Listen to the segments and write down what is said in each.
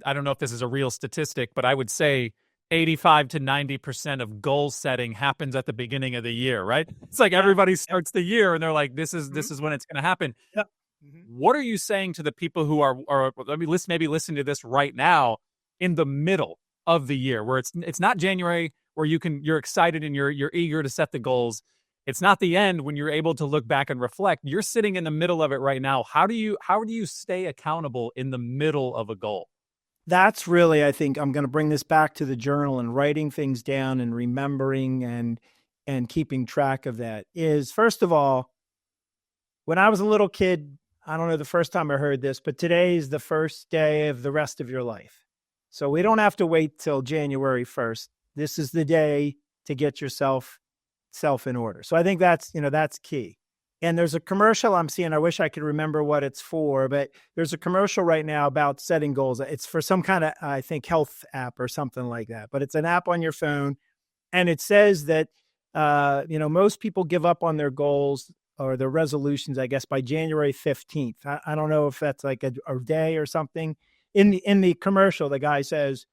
I don't know if this is a real statistic, but I would say 85 to 90% of goal setting happens at the beginning of the year, right? It's like Yeah. everybody Yep. starts the year and they're like, this Mhm. is when it's going to happen. Yep. Mhm. What are you saying to the people who are let me listen, maybe listen to this right now in the middle of the year where it's not January where you're excited and you're eager to set the goals. It's not the end when you're able to look back and reflect. You're sitting in the middle of it right now. How do you stay accountable in the middle of a goal? That's really, I think I'm going to bring this back to the journal and writing things down and remembering and keeping track of that is, first of all, when I was a little kid, I don't know the first time I heard this, but today is the first day of the rest of your life. So we don't have to wait till January 1st. This is the day to get yourself self in order. So I think that's key. And there's a commercial I'm seeing. I wish I could remember what it's for, but there's a commercial right now about setting goals. It's for some kind of, I think, health app or something like that. But it's an app on your phone, and it says that most people give up on their goals or their resolutions, I guess, by January 15th. I don't know if that's like a day or something. In the commercial, the guy says,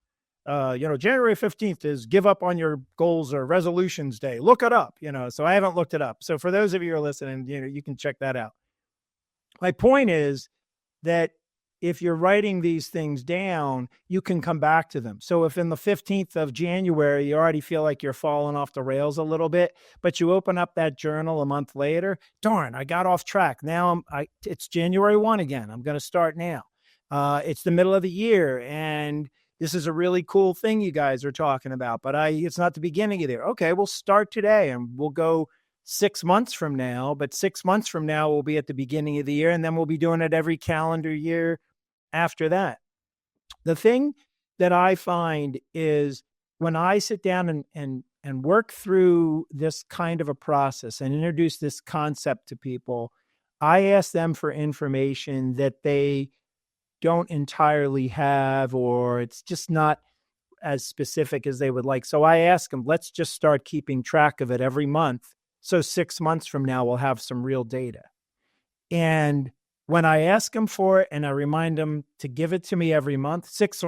January 15th is give up on your goals or resolutions day. Look it up, so I haven't looked it up. So for those of you who are listening, you can check that out. My point is that if you're writing these things down, you can come back to them. So if in the 15th of January, you already feel like you're falling off the rails a little bit, but you open up that journal a month later, darn, I got off track. Now it's January 1 again. I'm going to start now. It's the middle of the year, and this is a really cool thing you guys are talking about, but it's not the beginning of the year. Okay, we'll start today and we'll go 6 months from now, but 6 months from now we'll be at the beginning of the year, and then we'll be doing it every calendar year after that. The thing that I find is when I sit down and work through this kind of a process and introduce this concept to people, I ask them for information that they don't entirely have, or it's just not as specific as they would like. So I ask them, let's just start keeping track of it every month. So 6 months from now, we'll have some real data. And when I ask them for it and I remind them to give it to me every month, 6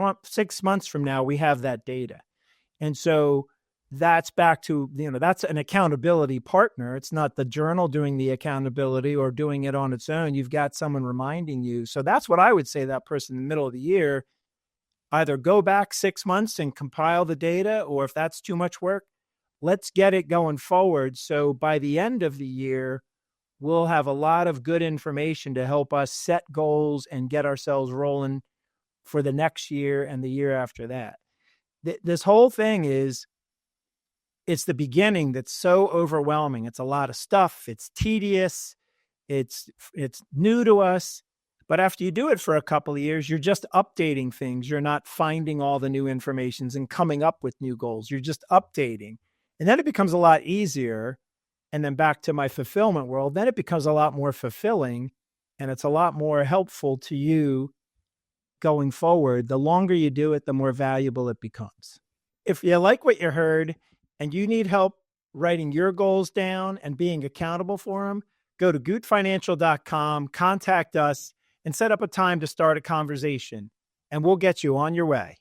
months from now, we have that data. And so that's back to, that's an accountability partner. It's not the journal doing the accountability or doing it on its own. You've got someone reminding you. So that's what I would say that person in the middle of the year, either go back 6 months and compile the data, or if that's too much work, let's get it going forward. So by the end of the year, we'll have a lot of good information to help us set goals and get ourselves rolling for the next year and the year after that. This whole thing it's the beginning that's so overwhelming. It's a lot of stuff. It's tedious. It's new to us. But after you do it for a couple of years, you're just updating things. You're not finding all the new informations and coming up with new goals. You're just updating. And then it becomes a lot easier. And then back to my fulfillment world, then it becomes a lot more fulfilling, and it's a lot more helpful to you going forward. The longer you do it, the more valuable it becomes. If you like what you heard and you need help writing your goals down and being accountable for them, go to gootfinancial.com, contact us, and set up a time to start a conversation, and we'll get you on your way.